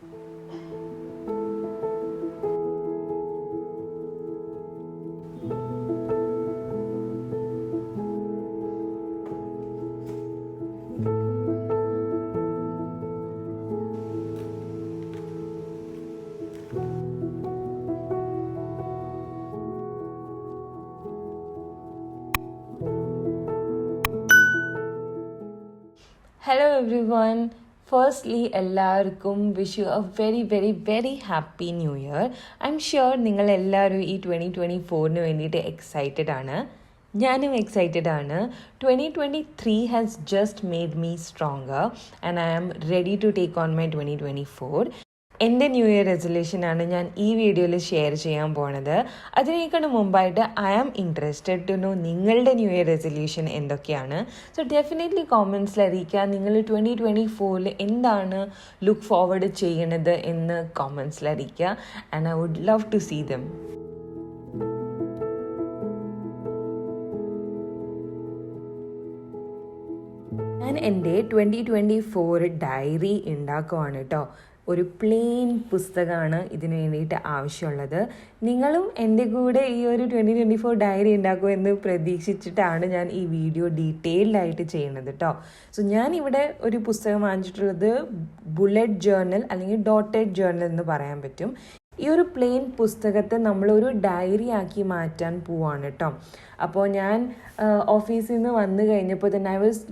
Hello everyone. Firstly, എല്ലാവർക്കും wish you A very happy new year. I am sure നിങ്ങൾ എല്ലാവരും ഈ 2024 വേണ്ടിയിട്ട് എക്സൈറ്റഡ് ആണ്. ഞാനും എക്സൈറ്റഡ് ആണ്. 2023 has just made me stronger and I am ready to take on my 2024. എൻ്റെ new year റെസൊല്യൂഷനാണ് ഞാൻ ഈ വീഡിയോയിൽ ഷെയർ ചെയ്യാൻ പോണത്. അതിനേക്കാൾ മുമ്പായിട്ട് I am interested to know നിങ്ങളുടെ ന്യൂ ഇയർ റെസൊല്യൂഷൻ എന്തൊക്കെയാണ്. സോ ഡെഫിനറ്റ്ലി കോമെൻറ്റ്സിൽ അറിയിക്കുക നിങ്ങൾ 2024 എന്താണ് ലുക്ക് ഫോർവേഡ് ചെയ്യണത് എന്ന് കോമെൻറ്റ്സിൽ അറിയിക്കുക. And I would love to see them. ഞാൻ എൻ്റെ 2024 ഡയറി ഉണ്ടാക്കുവാണ് കേട്ടോ. ഒരു പ്ലെയിൻ പുസ്തകമാണ് ഇതിന് വേണ്ടിയിട്ട് ആവശ്യമുള്ളത്. നിങ്ങളും എൻ്റെ കൂടെ ഈ ഒരു 2024 ഡയറി ഉണ്ടാക്കുമെന്ന് പ്രതീക്ഷിച്ചിട്ടാണ് ഞാൻ ഈ വീഡിയോ ഡീറ്റെയിൽഡായിട്ട് ചെയ്യുന്നത് കേട്ടോ. സോ ഞാനിവിടെ ഒരു പുസ്തകം വാങ്ങിച്ചിട്ടുള്ളത് ബുള്ളറ്റ് ജേർണൽ അല്ലെങ്കിൽ ഡോട്ടഡ് ജേർണൽ എന്ന് പറയാൻ പറ്റും. ഈ ഒരു പ്ലെയിൻ പുസ്തകത്തെ നമ്മളൊരു ഡയറി ആക്കി മാറ്റാൻ പോവാണ് കേട്ടോ. അപ്പോൾ ഞാൻ ഓഫീസിൽ നിന്ന് വന്നു കഴിഞ്ഞപ്പോൾ തന്നെ I was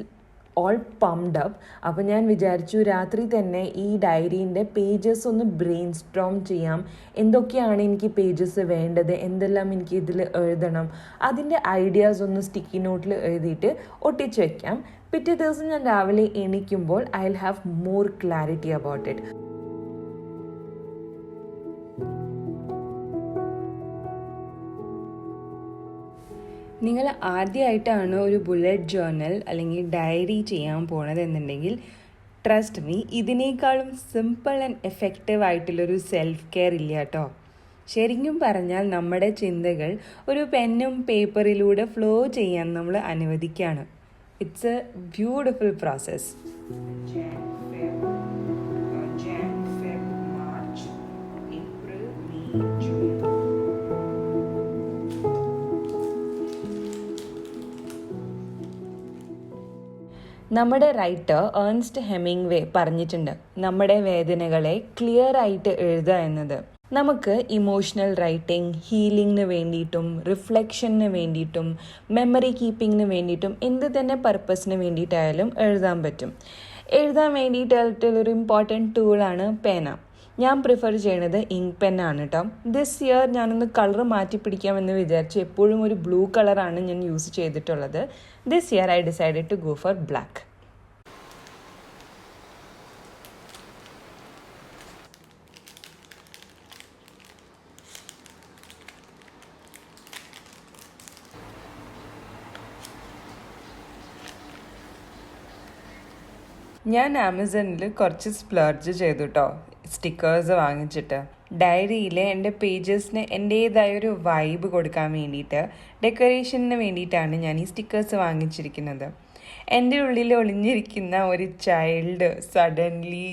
all pumped up. അപ്പോൾ ഞാൻ വിചാരിച്ചു രാത്രി തന്നെ ഈ ഡയറീൻ്റെ പേജസ് ഒന്ന് ബ്രെയിൻ സ്ട്രോം ചെയ്യാം. എന്തൊക്കെയാണ് എനിക്ക് പേജസ് വേണ്ടത്, എന്തെല്ലാം എനിക്ക് ഇതിൽ എഴുതണം, അതിൻ്റെ ഐഡിയാസ് ഒന്ന് സ്റ്റിക്കി നോട്ടിൽ എഴുതിയിട്ട് ഒട്ടിച്ച് വയ്ക്കാം. പിറ്റേ ദിവസം ഞാൻ രാവിലെ എണീക്കുമ്പോൾ I will have more clarity about it. നിങ്ങൾ ആദ്യമായിട്ടാണ് ഒരു ബുള്ളറ്റ് ജേർണൽ അല്ലെങ്കിൽ ഡയറി ചെയ്യാൻ പോണത് എന്നുണ്ടെങ്കിൽ ട്രസ്റ്റ് മീ, ഇതിനേക്കാളും സിമ്പിൾ ആൻഡ് എഫക്റ്റീവ് ആയിട്ടുള്ളൊരു സെൽഫ് കെയർ ഇല്ല കേട്ടോ. ശരിക്കും പറഞ്ഞാൽ നമ്മുടെ ചിന്തകൾ ഒരു പെന്നും പേപ്പറിലൂടെ ഫ്ലോ ചെയ്യാൻ നമ്മൾ അനുവദിക്കുകയാണ്. It's a beautiful process. നമ്മുടെ റൈറ്റർ ഏൺസ്റ്റ് ഹെമിംഗ്വേ പറഞ്ഞിട്ടുണ്ട്, നമ്മുടെ വേദനകളെ ക്ലിയർ ആയിട്ട് എഴുതുക എന്നത്. നമുക്ക് ഇമോഷണൽ റൈറ്റിംഗ് ഹീലിങ്ങിന് വേണ്ടിയിട്ടും റിഫ്ലക്ഷന് വേണ്ടിയിട്ടും മെമ്മറി കീപ്പിങ്ങിന് വേണ്ടിയിട്ടും എന്ത് തന്നെ പർപ്പസിന് വേണ്ടിയിട്ടായാലും എഴുതാൻ പറ്റും. എഴുതാൻ വേണ്ടിയിട്ടുള്ളൊരു ഇമ്പോർട്ടൻറ്റ് ടൂളാണ് പേന. ഞാൻ പ്രിഫർ ചെയ്യണത് ഇങ്ക് പെന്നാണ് കേട്ടോ. ദിസ് ഇയർ ഞാനൊന്ന് കളർ മാറ്റി പിടിക്കാമെന്ന് വിചാരിച്ചു. എപ്പോഴും ഒരു ബ്ലൂ കളറാണ് ഞാൻ യൂസ് ചെയ്തിട്ടുള്ളത്. This year I decided to go for black. ഞാൻ ആമസോണിൽ കുറച്ച് സ്പ്ലർജ് ചെയ്തു കേട്ടോ, സ്റ്റിക്കേഴ്സ് വാങ്ങിച്ചിട്ട്. ഡയറിയിലെ എൻ്റെ പേജസിന് എൻ്റേതായൊരു വൈബ് കൊടുക്കാൻ വേണ്ടിയിട്ട് ഡെക്കറേഷന് വേണ്ടിയിട്ടാണ് ഞാൻ ഈ സ്റ്റിക്കേഴ്സ് വാങ്ങിച്ചിരിക്കുന്നത്. എൻ്റെ ഉള്ളിൽ ഒളിഞ്ഞിരിക്കുന്ന ഒരു child suddenly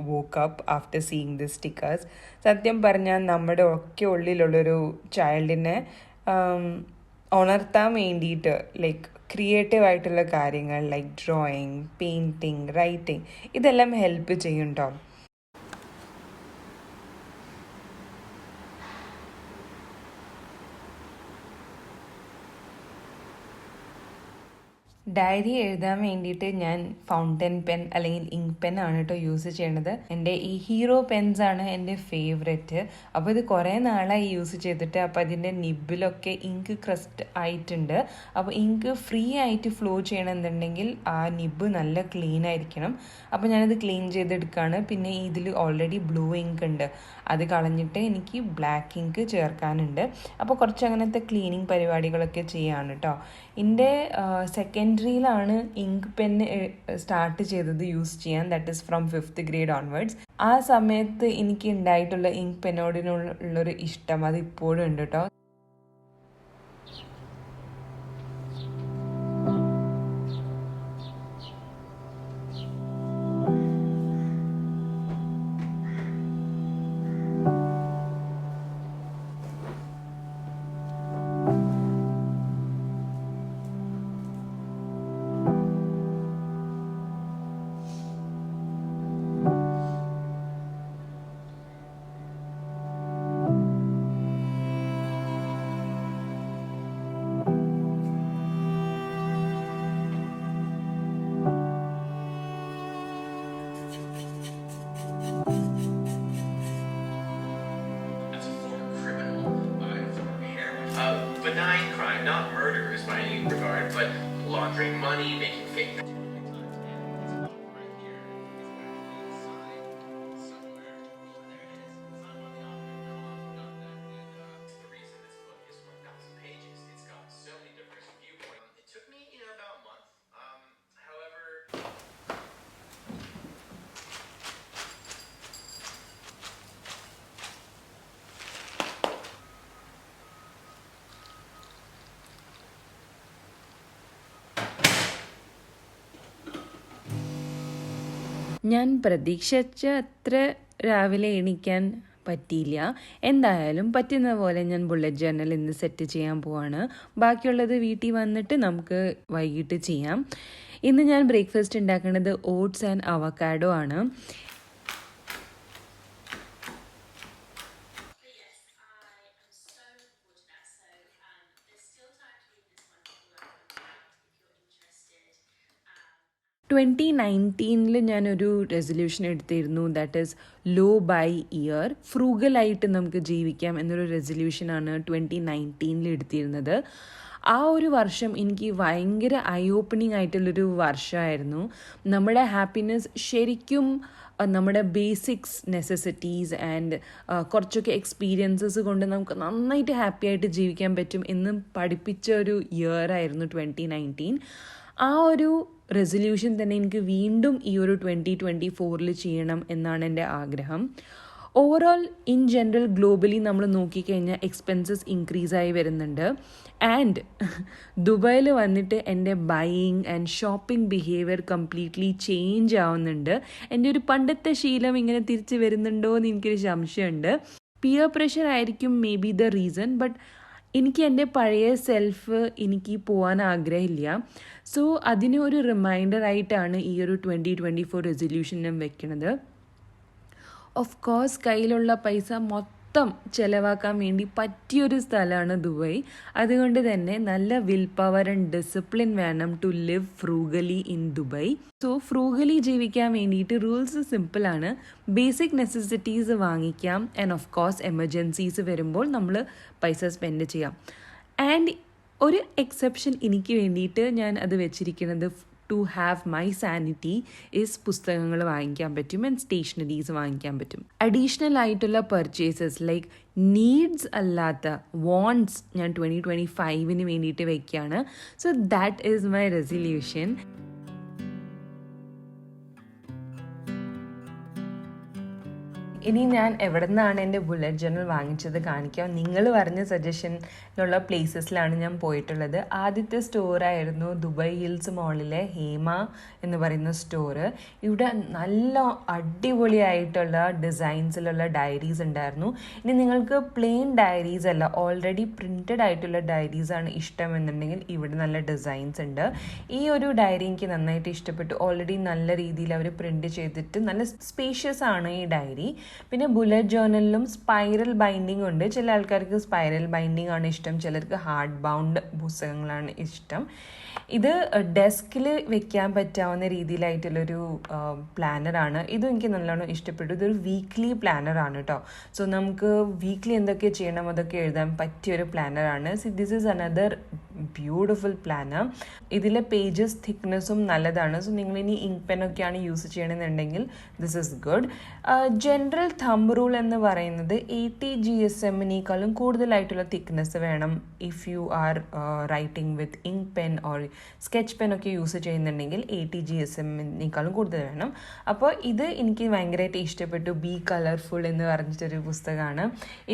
woke up after seeing the stickers. സത്യം പറഞ്ഞാൽ നമ്മുടെ ഒക്കെ ഉള്ളിലുള്ളൊരു ചൈൽഡിനെ ഉണർത്താൻ വേണ്ടിയിട്ട് ലൈക്ക് ക്രിയേറ്റീവ് ആയിട്ടുള്ള കാര്യങ്ങൾ ലൈക്ക് ഡ്രോയിങ്, പെയിൻറ്റിങ്, റൈറ്റിംഗ് ഇതെല്ലാം ഹെൽപ്പ് ചെയ്യുന്നുണ്ടോ. ഡയറി എഴുതാൻ വേണ്ടിയിട്ട് ഞാൻ ഫൗണ്ടൻ പെൻ അല്ലെങ്കിൽ ഇങ്ക് പെൻ ആണ് കേട്ടോ യൂസ് ചെയ്യണത്. എൻ്റെ ഈ ഹീറോ പെൻസ് ആണ് എൻ്റെ ഫേവറേറ്റ്. അപ്പോൾ ഇത് കുറേ നാളായി യൂസ് ചെയ്തിട്ട്. അപ്പോൾ അതിൻ്റെ നിബിലൊക്കെ ഇങ്ക് ക്രസ്റ്റ് ആയിട്ടുണ്ട്. അപ്പോൾ ഇങ്ക് ഫ്രീ ആയിട്ട് ഫ്ലോ ചെയ്യണമെന്നുണ്ടെങ്കിൽ ആ നിബ് നല്ല ക്ലീൻ ആയിരിക്കണം. അപ്പോൾ ഞാനത് ക്ലീൻ ചെയ്തെടുക്കുകയാണ്. പിന്നെ ഇതിൽ ഓൾറെഡി ബ്ലൂ ഇങ്ക് ഉണ്ട്, അത് കളഞ്ഞിട്ട് എനിക്ക് ബ്ലാക്ക് ഇങ്ക് ചേർക്കാനുണ്ട്. അപ്പോൾ കുറച്ച് അങ്ങനത്തെ ക്ലീനിങ് പരിപാടികളൊക്കെ ചെയ്യാണ് കേട്ടോ. എൻ്റെ സെക്കൻഡറിയിലാണ് ഇങ്ക് പെന്ന് സ്റ്റാർട്ട് ചെയ്തത് യൂസ് ചെയ്യാൻ. That is from 5th grade onwards. ആ സമയത്ത് എനിക്ക് ഉണ്ടായിട്ടുള്ള ഇങ്ക് പെന്നോടിനുള്ളൊരു ഇഷ്ടം അത് ഇപ്പോഴും ഉണ്ട് കേട്ടോ. not murderers by any regard, but laundering money, making fake. Took me, about a month. However, ഞാൻ പ്രതീക്ഷിച്ച അത്ര രാവിലെ എണീക്കാൻ പറ്റിയില്ല. എന്തായാലും പറ്റുന്ന പോലെ ഞാൻ ബുള്ളറ്റ് ജേർണൽ ഇന്ന് സെറ്റ് ചെയ്യാൻ പോവാണ്. ബാക്കിയുള്ളത് വീട്ടിൽ വന്നിട്ട് നമുക്ക് വൈകിട്ട് ചെയ്യാം. ഇന്ന് ഞാൻ ബ്രേക്ക്ഫാസ്റ്റ് ഉണ്ടാക്കുന്നത് ഓട്സ് ആൻഡ് അവക്കാഡോ ആണ്. ട്വൻറ്റി 2019 ഞാനൊരു റെസൊല്യൂഷൻ എടുത്തിരുന്നു, that is low buy year, ഫ്രൂഗലായിട്ട് നമുക്ക് ജീവിക്കാം എന്നൊരു റെസൊല്യൂഷനാണ് 2019 എടുത്തിരുന്നത്. ആ ഒരു വർഷം എനിക്ക് ഭയങ്കര ഐ ഓപ്പണിംഗ് ആയിട്ടുള്ളൊരു വർഷമായിരുന്നു. നമ്മുടെ ഹാപ്പിനെസ് ശരിക്കും നമ്മുടെ ബേസിക്സ് നെസസിറ്റീസ് ആൻഡ് കുറച്ചൊക്കെ എക്സ്പീരിയൻസസ് കൊണ്ട് നമുക്ക് നന്നായിട്ട് ഹാപ്പി ആയിട്ട് ജീവിക്കാൻ പറ്റും എന്ന് പഠിപ്പിച്ച ഒരു ഇയർ ആയിരുന്നു 2019. ആ ഒരു റെസൊല്യൂഷൻ തന്നെ എനിക്ക് വീണ്ടും ഈ ഒരു 2024 ചെയ്യണം എന്നാണ് എൻ്റെ ആഗ്രഹം. ഓവറോൾ ഇൻ ജനറൽ ഗ്ലോബലി നമ്മൾ നോക്കിക്കഴിഞ്ഞാൽ എക്സ്പെൻസസ് ഇൻക്രീസ് ആയി വരുന്നുണ്ട്. ആൻഡ് ദുബായിൽ വന്നിട്ട് എൻ്റെ buying and shopping behaviour completely change ആവുന്നുണ്ട്. എൻ്റെ ഒരു പണ്ടത്തെ ശീലം ഇങ്ങനെ തിരിച്ച് വരുന്നുണ്ടോ എന്ന് എനിക്കൊരു സംശയമുണ്ട്. പിയർ പ്രഷർ ആയിരിക്കും may be the reason, but എനിക്ക് എൻ്റെ പഴയ സെൽഫ് എനിക്ക് പോകാൻ ആഗ്രഹമില്ല. സോ അതിന് ഒരു റിമൈൻഡർ ആയിട്ടാണ് ഈ ഒരു 2024 റെസൊല്യൂഷൻ ഞാൻ വെക്കുന്നത്. ഓഫ് കോഴ്സ് കയ്യിലുള്ള പൈസ മൊത്തം ചിലവാക്കാൻ വേണ്ടി പറ്റിയൊരു സ്ഥലമാണ് ദുബായ്. അതുകൊണ്ട് തന്നെ നല്ല വിൽ പവർ ആൻഡ് ഡിസിപ്ലിൻ വേണം to live frugally in Dubai. So frugally ജീവിക്കാൻ വേണ്ടിയിട്ട് റൂൾസ് സിമ്പിളാണ്. ബേസിക് നെസസിറ്റീസ് വാങ്ങിക്കാം ആൻഡ് ഓഫ് കോഴ്സ് എമർജൻസീസ് വരുമ്പോൾ നമ്മൾ പൈസ സ്പെൻഡ് ചെയ്യാം. ആൻഡ് ഒരു എക്സെപ്ഷൻ എനിക്ക് വേണ്ടിയിട്ട് ഞാൻ അത് വെച്ചിരിക്കുന്നത് to have my sanity is പുസ്തകങ്ങൾ വാങ്ങിക്കാൻ പറ്റും ആൻഡ് സ്റ്റേഷനറീസ് വാങ്ങിക്കാൻ പറ്റും. അഡീഷണൽ ആയിട്ടുള്ള പർച്ചേസസ് ലൈക്ക് നീഡ്സ് അല്ലാത്ത വോൺട്സ് ഞാൻ 2025 വേണ്ടിയിട്ട് വയ്ക്കുകയാണ്. So that is my resolution. ഇനി ഞാൻ എവിടെ നിന്നാണ് എൻ്റെ ബുള്ളറ്റ് ജേർണൽ വാങ്ങിച്ചത് കാണിക്കാം. നിങ്ങൾ പറഞ്ഞ സജഷനിലുള്ള പ്ലേസസിലാണ് ഞാൻ പോയിട്ടുള്ളത്. ആദ്യത്തെ സ്റ്റോറായിരുന്നു ദുബായ് ഹിൽസ് മോളിലെ ഹേമ എന്ന് പറയുന്ന സ്റ്റോറ്. ഇവിടെ നല്ല അടിപൊളിയായിട്ടുള്ള ഡിസൈൻസിലുള്ള ഡയറീസ് ഉണ്ടായിരുന്നു. ഇനി നിങ്ങൾക്ക് പ്ലെയിൻ ഡയറീസ് അല്ല, ഓൾറെഡി പ്രിൻറ്റഡ് ആയിട്ടുള്ള ഡയറീസാണ് ഇഷ്ടമെന്നുണ്ടെങ്കിൽ ഇവിടെ നല്ല ഡിസൈൻസ് ഉണ്ട്. ഈ ഒരു ഡയറി എനിക്ക് നന്നായിട്ട് ഇഷ്ടപ്പെട്ടു. ഓൾറെഡി നല്ല രീതിയിൽ അവർ പ്രിൻറ്റ് ചെയ്തിട്ട് നല്ല സ്പേഷ്യസ് ആണ് ഈ ഡയറി. പിന്നെ ബുള്ളറ്റ് ജേർണലിലും സ്പൈറൽ ബൈൻഡിങ് ഉണ്ട്. ചില ആൾക്കാർക്ക് സ്പൈറൽ ബൈൻഡിങ് ആണ് ഇഷ്ടം, ചിലർക്ക് ഹാർഡ് ബൗണ്ട് പുസ്തകങ്ങളാണ് ഇഷ്ടം. ഇത് ഡെസ്കിൽ വെക്കാൻ പറ്റാവുന്ന രീതിയിലായിട്ടുള്ളൊരു പ്ലാനറാണ്. ഇതും എനിക്ക് നല്ലോണം ഇഷ്ടപ്പെട്ടു. ഇതൊരു വീക്ക്ലി പ്ലാനറാണ് കേട്ടോ. സോ നമുക്ക് വീക്ക്ലി എന്തൊക്കെ ചെയ്യണം അതൊക്കെ എഴുതാൻ പറ്റിയൊരു പ്ലാനറാണ്. This is another beautiful planner. ഇതിലെ പേജസ് തിക്നെസ്സും നല്ലതാണ്. സോ നിങ്ങളിനി ഇങ്ക് പെന്നൊക്കെയാണ് യൂസ് ചെയ്യണമെന്നുണ്ടെങ്കിൽ this is good. General thumb rule എന്ന് പറയുന്നത് 80 GSM കൂടുതലായിട്ടുള്ള തിക്നെസ് വേണം if you are writing with ink pen or sketch pen ഒക്കെ യൂസ് ചെയ്യുന്നുണ്ടെങ്കിൽ 80 GSM കൂടുതൽ വേണം. അപ്പോൾ ഇത് എനിക്ക് ഭയങ്കരമായിട്ട് ഇഷ്ടപ്പെട്ടു. ബി കളർഫുൾ എന്ന് പറഞ്ഞിട്ടൊരു പുസ്തകമാണ്.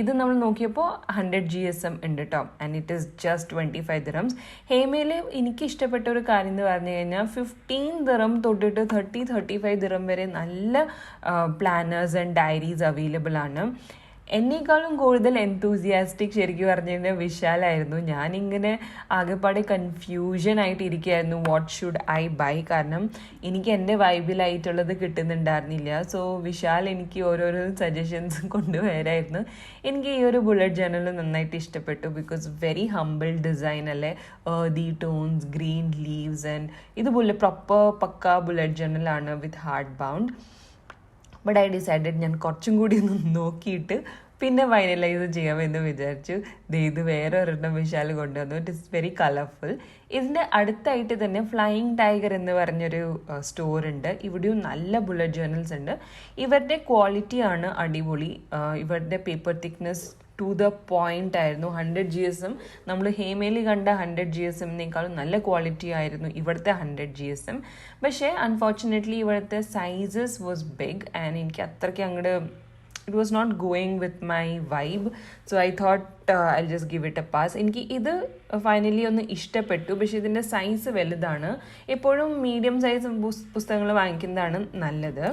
ഇത് നമ്മൾ നോക്കിയപ്പോൾ 100 GSM ഉണ്ട് കേട്ടോ. And it is just 25 dirhams. ഹേമയിൽ എനിക്ക് ഇഷ്ടപ്പെട്ട ഒരു കാര്യം എന്ന് പറഞ്ഞു കഴിഞ്ഞാൽ 15 dirham തൊട്ടിട്ട് 30-35 dirham വരെ നല്ല പ്ലാനേഴ്സ് ആൻഡ് ഡയറീസ് അവൈലബിൾ ആണ്. എന്നേക്കാളും കൂടുതൽ എൻതൂസിയാസ്റ്റിക് ശരിക്കും പറഞ്ഞു കഴിഞ്ഞാൽ വിശാലായിരുന്നു. ഞാനിങ്ങനെ ആകെപ്പാടെ കൺഫ്യൂഷൻ ആയിട്ട് ഇരിക്കുകയായിരുന്നു വാട്ട് ഷുഡ് ഐ ബൈ. കാരണം എനിക്ക് എൻ്റെ വൈബിലായിട്ടുള്ളത് കിട്ടുന്നുണ്ടായിരുന്നില്ല. സോ വിശാൽ എനിക്ക് ഓരോരോ സജഷൻസ് കൊണ്ടുവരായിരുന്നു. എനിക്ക് ഈ ഒരു ബുള്ളറ്റ് ജേർണൽ നന്നായിട്ട് ഇഷ്ടപ്പെട്ടു. ബിക്കോസ് വെരി ഹംബിൾ ഡിസൈൻ അല്ലേ, the tones, green leaves and ഇത് പ്രോപ്പർ പക്ക ബുള്ളറ്റ് ജേർണലാണ് with hard bound. But I decided ഞാൻ കുറച്ചും കൂടി ഒന്ന് നോക്കിയിട്ട് പിന്നെ ഫൈനലൈസ് ചെയ്യാമെന്ന് വിചാരിച്ചു. ഇത് വേറെ ഒരെണ്ണം വിശാൽ കൊണ്ടുവന്നു. It is very colourful. ഇതിൻ്റെ അടുത്തായിട്ട് തന്നെ ഫ്ലൈയിങ് ടൈഗർ എന്ന് പറഞ്ഞൊരു സ്റ്റോർ ഉണ്ട്. ഇവിടെയും നല്ല ബുള്ളറ്റ് ജേർണൽസ് ഉണ്ട്. ഇവരുടെ ക്വാളിറ്റിയാണ് അടിപൊളി. ഇവരുടെ paper thickness to the point ആയിരുന്നു. 100 GSM നമ്മൾ ഹേമേലി കണ്ട 100 GSMനേക്കാളും നല്ല ക്വാളിറ്റി ആയിരുന്നു ഇവിടുത്തെ 100 GSM. പക്ഷേ അൺഫോർച്ചുനേറ്റ്ലി ഇവിടുത്തെ സൈസസ് വാസ് ബിഗ് ആൻഡ് എനിക്ക് അത്രയ്ക്ക് അങ്ങോട്ട് it was not going with my vibe. So I thought I just give it a pass. എനിക്ക് ഇത് ഫൈനലി ഒന്ന് ഇഷ്ടപ്പെട്ടു. പക്ഷേ ഇതിൻ്റെ സൈസ് വലുതാണ്. എപ്പോഴും മീഡിയം സൈസ് പുസ്തകങ്ങൾ വാങ്ങിക്കുന്നതാണ് നല്ലത്.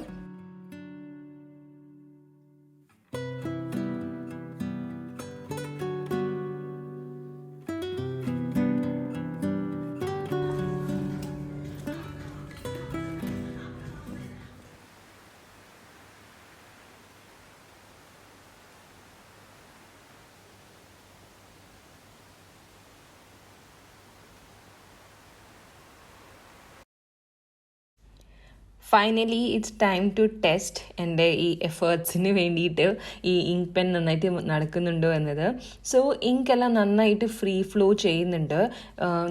Finally it's time to test എൻ്റെ ഈ എഫേർട്സിന് വേണ്ടിയിട്ട് ഈ ഇങ്ക് പെൻ നന്നായിട്ട് നടക്കുന്നുണ്ടോ എന്നത്. സോ ഇങ്ക് എല്ലാം നന്നായിട്ട് ഫ്രീ ഫ്ലോ ചെയ്യുന്നുണ്ട്.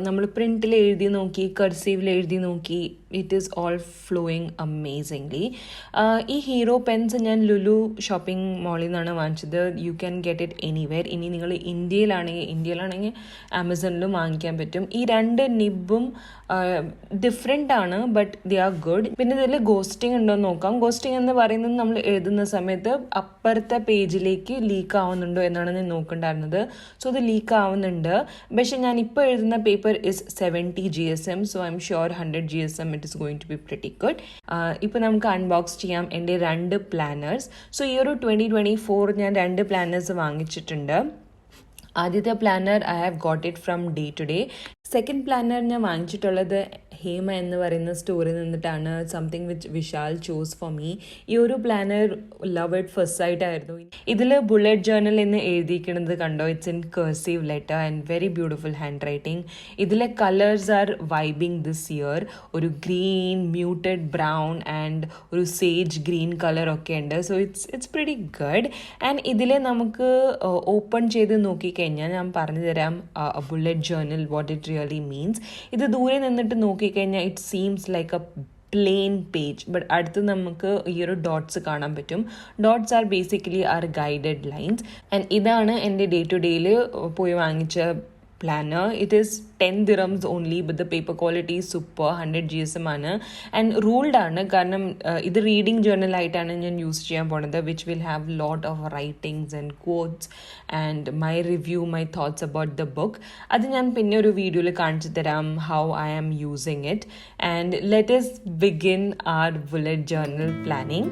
നമ്മൾ പ്രിൻറ്റിൽ എഴുതി നോക്കി, കർസീവിൽ എഴുതി നോക്കി, it is all flowing amazingly. ഈ ഹീറോ പെൻസ് ഞാൻ ലുലു ഷോപ്പിംഗ് മോളിൽ നിന്നാണ് വാങ്ങിച്ചത്. You can get it anywhere. ഇനി നിങ്ങൾ ഇന്ത്യയിലാണെങ്കിൽ ആമസോണിലും വാങ്ങിക്കാൻ പറ്റും. ഈ രണ്ട് നിബും ഡിഫറെൻ്റ് ആണ്, ബട്ട് ദേ ആർ ഗുഡ്. പിന്നെ ഇതിൽ ഗോസ്റ്റിംഗ് ഉണ്ടോ എന്ന് നോക്കാം. ഗോസ്റ്റിംഗ് എന്ന് പറയുന്നത് നമ്മൾ എഴുതുന്ന സമയത്ത് അപ്പുറത്തെ പേജിലേക്ക് ലീക്ക് ആവുന്നുണ്ടോ എന്നാണ് ഞാൻ നോക്കണ്ടായിരുന്നത്. സോ അത് ലീക്ക് ആവുന്നുണ്ട്. പക്ഷേ ഞാൻ ഇപ്പോൾ എഴുതുന്ന paper is 70 GSM. So I am sure 100 GSM it is going to be pretty good. ഇപ്പോൾ നമുക്ക് അൺബോക്സ് ചെയ്യാം എൻ്റെ 2 പ്ലാനേഴ്സ്. സോ ഈ ഒരു 2024 ഞാൻ 2 പ്ലാനേഴ്സ് വാങ്ങിച്ചിട്ടുണ്ട്. ആദ്യത്തെ planner I have got it from day to day. Second planner ഞാൻ വാങ്ങിച്ചിട്ടുള്ളത് ഹേമ എന്ന് പറയുന്ന സ്റ്റോറിൽ നിന്നിട്ടാണ്. Something which Vishal chose for me. ഈ ഒരു planner love it first sight ആയിരുന്നു. ഇതിൽ ബുള്ളറ്റ് ജേർണൽ എന്ന് എഴുതിയിരിക്കുന്നത് കണ്ടോ? It's in cursive letter and very beautiful handwriting. ഇതിലെ colours are vibing this year. ഒരു ഗ്രീൻ, മ്യൂട്ടഡ് ബ്രൗൺ ആൻഡ് ഒരു സേജ് ഗ്രീൻ കളർ ഒക്കെ ഉണ്ട്. So it's pretty good. And ഇതിലെ നമുക്ക് ഓപ്പൺ ചെയ്ത് നോക്കിക്കഴിഞ്ഞാൽ ഞാൻ പറഞ്ഞു തരാം bullet journal what it really means. ഇത് ദൂരെ നിന്നിട്ട് നോക്കിക്കഴിഞ്ഞാൽ it seems like a plain page, but അടുത്ത് നമുക്ക് ഈ ഒരു ഡോട്ട്സ് കാണാൻ പറ്റും. Dots are basically are guided lines. And ഇതാണ് എൻ്റെ ഡേ ടു ഡേയിൽ പോയി വാങ്ങിച്ച planner. It is 10 dirhams only, but the paper quality is super. 100 GSM ആണ് ആൻഡ് റൂൾഡ് ആണ്. കാരണം ഇത് റീഡിംഗ് ജേർണൽ ആയിട്ടാണ് ഞാൻ യൂസ് ചെയ്യാൻ പോണത്, which will have lot of writings and quotes and my review, my thoughts about the book. അത് ഞാൻ പിന്നെ ഒരു വീഡിയോയിൽ കാണിച്ചു തരാം how I am using it. And let us begin our bullet journal planning.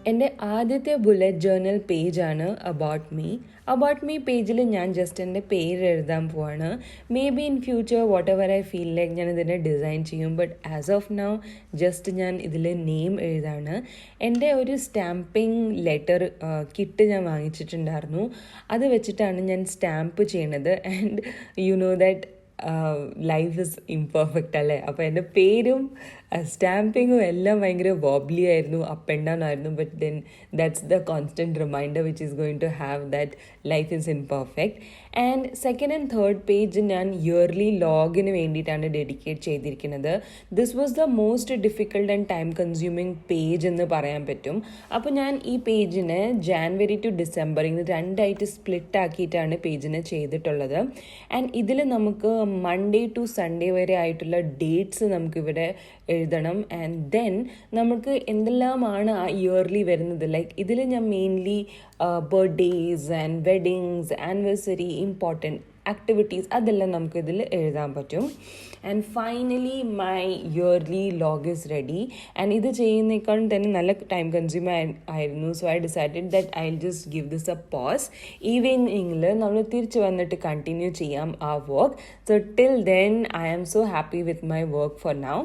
എൻ്റെ ആദ്യത്തെ ബുള്ളറ്റ് ജേർണൽ പേജാണ് അബൌട്ട് മീ. അബൌട്ട് മീ പേജിൽ ഞാൻ ജസ്റ്റ് എൻ്റെ പേര് എഴുതാൻ പോവാണ്. Maybe in future whatever I feel like ഞാൻ ഇതിനെ ഡിസൈൻ ചെയ്യും, but as of now just ഞാൻ ഇതിൽ നെയിം എഴുതാണ്. എൻ്റെ ഒരു സ്റ്റാമ്പിങ് ലെറ്റർ കിറ്റ് ഞാൻ വാങ്ങിച്ചിട്ടുണ്ടായിരുന്നു. അത് വെച്ചിട്ടാണ് ഞാൻ സ്റ്റാമ്പ് ചെയ്യണത്. And you know that life is imperfect അല്ലേ. അപ്പോൾ എൻ്റെ പേരും സ്റ്റാമ്പിങ്ങും എല്ലാം ഭയങ്കര വോബ്ലി ആയിരുന്നു, അപ്പ് ആൻഡ് ഡൗൺ ആയിരുന്നു. But then that's the constant reminder which is going to have that life is imperfect. And second and third page ഞാൻ ഇയർലി ലോഗിന് വേണ്ടിയിട്ടാണ് ഡെഡിക്കേറ്റ് ചെയ്തിരിക്കുന്നത്. This was the most difficult and time consuming page എന്ന് പറയാൻ പറ്റും. അപ്പോൾ ഞാൻ ഈ പേജിനെ ജാനുവരി ടു ഡിസംബർ ഇന്ന് 2 ആയിട്ട് സ്പ്ലിറ്റ് ആക്കിയിട്ടാണ് പേജിനെ ചെയ്തിട്ടുള്ളത്. ആൻഡ് ഇതിൽ നമുക്ക് മൺഡേ ടു സൺഡേ വരെ ആയിട്ടുള്ള ഡേറ്റ്സ് നമുക്കിവിടെ എഴുതണം. ആൻഡ് ദെൻ നമുക്ക് എന്തെല്ലാമാണ് ആ ഇയർലി വരുന്നത്, ലൈക്ക് ഇതിൽ ഞാൻ mainly birthdays and weddings, anniversary, important activities അതെല്ലാം നമുക്കിതിൽ എഴുതാൻ പറ്റും. And finally my yearly log is ready. ആൻഡ് ഇത് ചെയ്യുന്നേക്കാളും തന്നെ നല്ല ടൈം കൺസ്യൂം ആയിരുന്നു. So I decided that I just give this a pause. ഈവനിങ്ങിൽ നമ്മൾ തിരിച്ച് വന്നിട്ട് കണ്ടിന്യൂ ചെയ്യാം ആ work. So till then I am so happy with my work for now.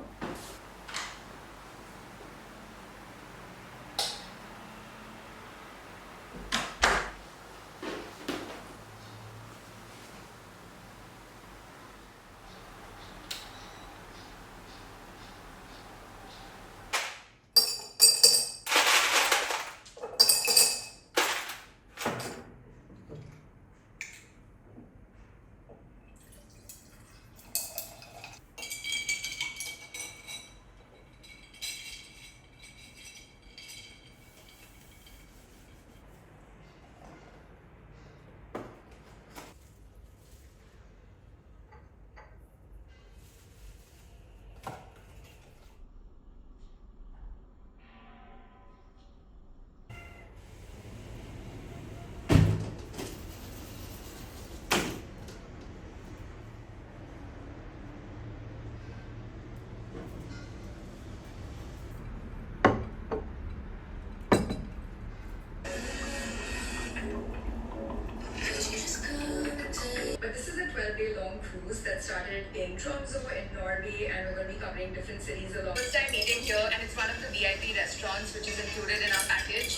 day-long cruise that started in Tromsø in Norway, and we're going to be covering different cities along. First time eating here, and it's one of the VIP restaurants which is included in our package.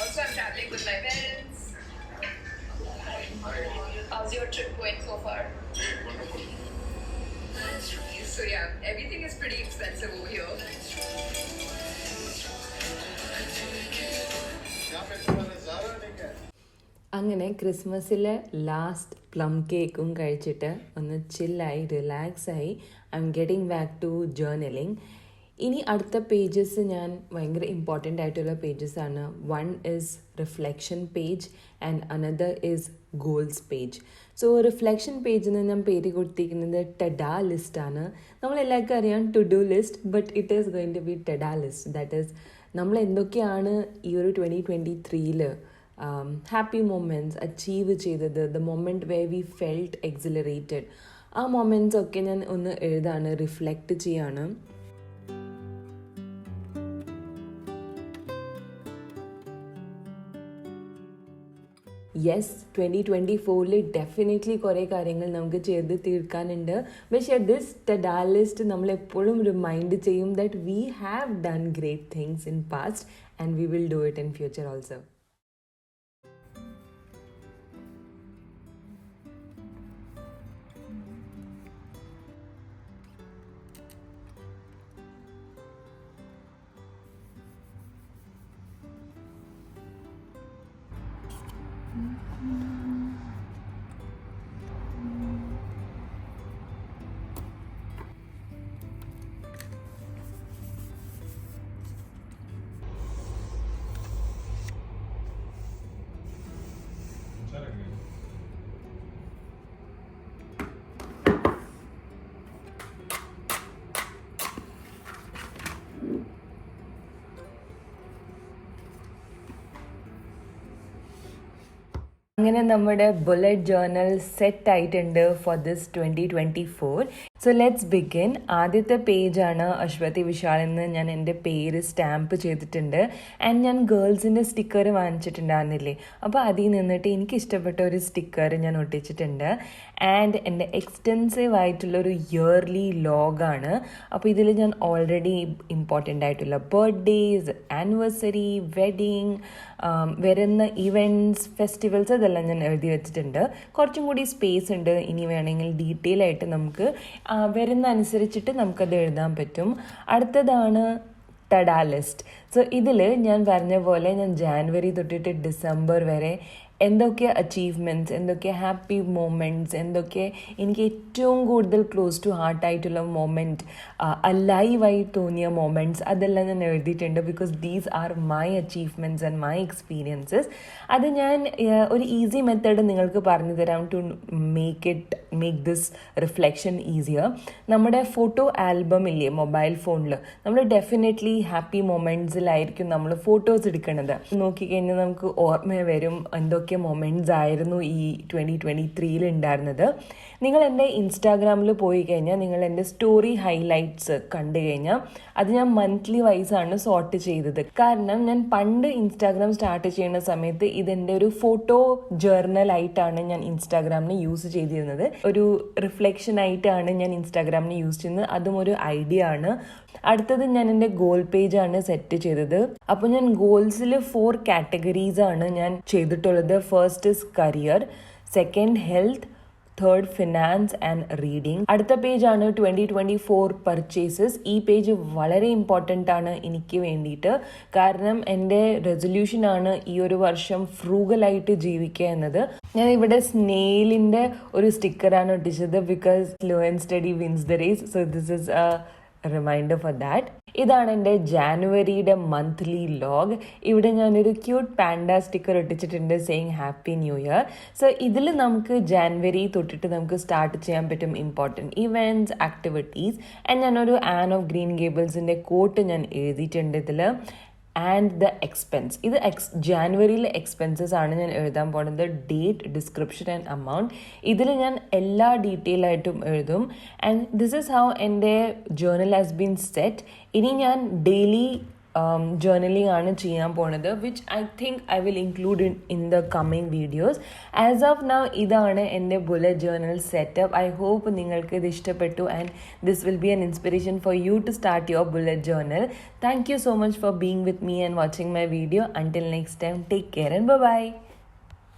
Also, I'm traveling with my parents. How's your trip going so far? So yeah, everything is pretty expensive over here. അങ്ങനെ ക്രിസ്മസിലെ last plum കേക്കും കഴിച്ചിട്ട് ഒന്ന് ചില്ലായി റിലാക്സായി I am getting back to journaling. ഇനി അടുത്ത pages ഞാൻ ഭയങ്കര ഇമ്പോർട്ടൻ്റ് ആയിട്ടുള്ള പേജസ് ആണ്. One is reflection page and another is goals page. So reflection പേജിന് ഞാൻ പേര് കൊടുത്തിരിക്കുന്നത് ടെഡാ ലിസ്റ്റാണ്. നമ്മളെല്ലാവർക്കും അറിയാം to do list, but it is going to be tada list. That is നമ്മൾ എന്തൊക്കെയാണ് ഈ ഒരു 2023 ഹാപ്പി മൊമെൻറ്റ്സ് അച്ചീവ് ചെയ്തത്, the moment way we felt exhilarated, ആ മൊമെൻറ്റ്സ് ഒക്കെ ഞാൻ ഒന്ന് എഴുതാണ്, റിഫ്ലക്റ്റ് ചെയ്യാണ്. യെസ്, 2024 ഡെഫിനറ്റ്ലി കുറേ കാര്യങ്ങൾ നമുക്ക് ചെയ്ത് തീർക്കാനുണ്ട്. പക്ഷേ ദിസ് ടെഡാ ലിസ്റ്റ് നമ്മളെപ്പോഴും റിമൈൻഡ് ചെയ്യും that we have done great things in past and we will do it in future also. അങ്ങനെ നമ്മുടെ ബുള്ളറ്റ് ജേർണൽ സെറ്റ് ആയിട്ടുണ്ട് for this 2024. So let's begin. ആദ്യത്തെ പേജാണ് അശ്വതി വിശാൽ എന്ന് ഞാൻ എൻ്റെ പേര് സ്റ്റാമ്പ് ചെയ്തിട്ടുണ്ട്. ആൻഡ് ഞാൻ ഗേൾസിൻ്റെ സ്റ്റിക്കർ വാങ്ങിച്ചിട്ടുണ്ടായിരുന്നില്ലേ, അപ്പോൾ അതിൽ നിന്നിട്ട് എനിക്ക് ഇഷ്ടപ്പെട്ട ഒരു സ്റ്റിക്കർ ഞാൻ ഒട്ടിച്ചിട്ടുണ്ട്. ആൻഡ് എൻ്റെ എക്സ്റ്റെൻസീവ് ആയിട്ടുള്ളൊരു ഇയർലി ലോഗാണ്. അപ്പോൾ ഇതിൽ ഞാൻ ഓൾറെഡി ഇമ്പോർട്ടൻ്റ് ആയിട്ടുള്ള ബർത്ത്ഡേയ്സ്, ആനിവേഴ്സറി, വെഡിങ്, വരുന്ന ഇവൻറ്റ്സ്, ഫെസ്റ്റിവൽസ് അതെല്ലാം ഞാൻ എഴുതി വെച്ചിട്ടുണ്ട്. കുറച്ചും കൂടി സ്പേസ് ഉണ്ട്, ഇനി വേണമെങ്കിൽ ഡീറ്റെയിൽ ആയിട്ട് നമുക്ക് വരുന്ന അനുസരിച്ചിട്ട് നമുക്കത് എഴുതാൻ പറ്റും. അടുത്തതാണ് ടെഡാ ലിസ്റ്റ്. സോ ഇതിൽ ഞാൻ പറഞ്ഞ പോലെ ഞാൻ ജാനുവരി തൊട്ടിട്ട് ഡിസംബർ വരെ എന്തൊക്കെ അച്ചീവ്മെൻറ്റ്സ്, എന്തൊക്കെ ഹാപ്പി മൊമെൻറ്റ്സ്, എന്തൊക്കെ എനിക്ക് ഏറ്റവും കൂടുതൽ ക്ലോസ് ടു ഹാർട്ടായിട്ടുള്ള മൊമെൻറ്റ്, അലൈവായി തോന്നിയ മൊമെൻറ്റ്സ്, അതെല്ലാം ഞാൻ എഴുതിയിട്ടുണ്ട്. Because these are my achievements and my experiences. അത് ഞാൻ ഒരു ഈസി മെത്തേഡ് നിങ്ങൾക്ക് പറഞ്ഞു തരാം to make this reflection easier. നമ്മുടെ ഫോട്ടോ ആൽബം ഇല്ലേ മൊബൈൽ ഫോണിൽ, നമ്മൾ ഡെഫിനറ്റ്ലി ഹാപ്പി മൊമെൻറ്റ്സിലായിരിക്കും നമ്മൾ ഫോട്ടോസ് എടുക്കുന്നത്. നോക്കിക്കഴിഞ്ഞാൽ നമുക്ക് ഓർമ്മ വരും എന്തൊക്കെ മൊമെൻറ്റ്സ് ആയിരുന്നു ഈ 2023 ഉണ്ടായിരുന്നത്. നിങ്ങൾ എൻ്റെ ഇൻസ്റ്റാഗ്രാമിൽ പോയി കഴിഞ്ഞാൽ നിങ്ങൾ എൻ്റെ സ്റ്റോറി ഹൈലൈറ്റ്സ് കണ്ടു കഴിഞ്ഞാൽ അത് ഞാൻ മന്ത്ലി വൈസാണ് സോർട്ട് ചെയ്തത്. കാരണം ഞാൻ പണ്ട് ഇൻസ്റ്റാഗ്രാം സ്റ്റാർട്ട് ചെയ്യുന്ന സമയത്ത് ഇതെൻ്റെ ഒരു ഫോട്ടോ ജേർണലായിട്ടാണ് ഞാൻ ഇൻസ്റ്റാഗ്രാമിന് യൂസ് ചെയ്തിരുന്നത്. ഒരു റിഫ്ലക്ഷൻ ആയിട്ടാണ് ഞാൻ ഇൻസ്റ്റാഗ്രാമിന് യൂസ് ചെയ്യുന്നത്. അതും ഒരു ഐഡിയ ആണ്. അടുത്തത് ഞാൻ എൻ്റെ ഗോൾ പേജാണ് സെറ്റ് ചെയ്തത്. അപ്പോൾ ഞാൻ ഗോൾസിൽ 4 കാറ്റഗറീസ് ആണ് ഞാൻ ചെയ്തിട്ടുള്ളത്. First is career, second health, third finance and reading. അടുത്ത പേജാണ് 2024 പർച്ചേസസ്. ഈ പേജ് വളരെ ഇമ്പോർട്ടൻ്റ് ആണ് എനിക്ക് വേണ്ടിയിട്ട്. കാരണം എൻ്റെ റെസൊല്യൂഷനാണ് ഈ ഒരു വർഷം ഫ്രൂഗലായിട്ട് ജീവിക്കുക എന്നത്. ഞാൻ ഇവിടെ സ്നെയിലിൻ്റെ ഒരു സ്റ്റിക്കറാണ് ഒട്ടിച്ചത്. Because slow and steady wins the race. So this is reminder for that. ഇതാണ് എൻ്റെ ജാനുവരിയുടെ മന്ത്ലി ലോഗ്. ഇവിടെ ഞാനൊരു ക്യൂട്ട് പാൻഡ സ്റ്റിക്കർ ഒട്ടിച്ചിട്ടുണ്ട് saying happy new year. So ഇതിൽ നമുക്ക് ജാനുവരി തൊട്ടിട്ട് നമുക്ക് സ്റ്റാർട്ട് ചെയ്യാൻ പറ്റും ഇമ്പോർട്ടൻറ്റ് ഇവൻറ്റ്സ്, ആക്ടിവിറ്റീസ്. ആൻഡ് ഞാനൊരു ആൻ ഓഫ് ഗ്രീൻ ഗേബിൾസിൻ്റെ കോട്ട് ഞാൻ എഴുതിയിട്ടുണ്ട് ഇതിൽ. ആൻഡ് ദ എക്സ്പെൻസ്, ഇത് ജാനുവരിയിലെ എക്സ്പെൻസസ് ആണ് ഞാൻ എഴുതാൻ പോകുന്നത്. Date, description and amount. ഇതിൽ ഞാൻ എല്ലാ ഡീറ്റെയിൽ ആയിട്ടും എഴുതും. ആൻഡ് ദിസ് ഇസ് ഹൗ എൻ്റെ ജേർണൽ ഹാസ് ബീൻ സെറ്റ്. ഇനി ഞാൻ ഡെയിലി ജേർണലിംഗ് ആണ് ചെയ്യാൻ പോണത്, which I think I will include in the coming videos. As of now ഇതാണ് എൻ്റെ bullet journal setup. I hope നിങ്ങൾക്ക് ഇത് ഇഷ്ടപ്പെട്ടു and this will be an inspiration for you to start your bullet journal. Thank you so much for being with me and watching my video. Until next time, take care and bye bye.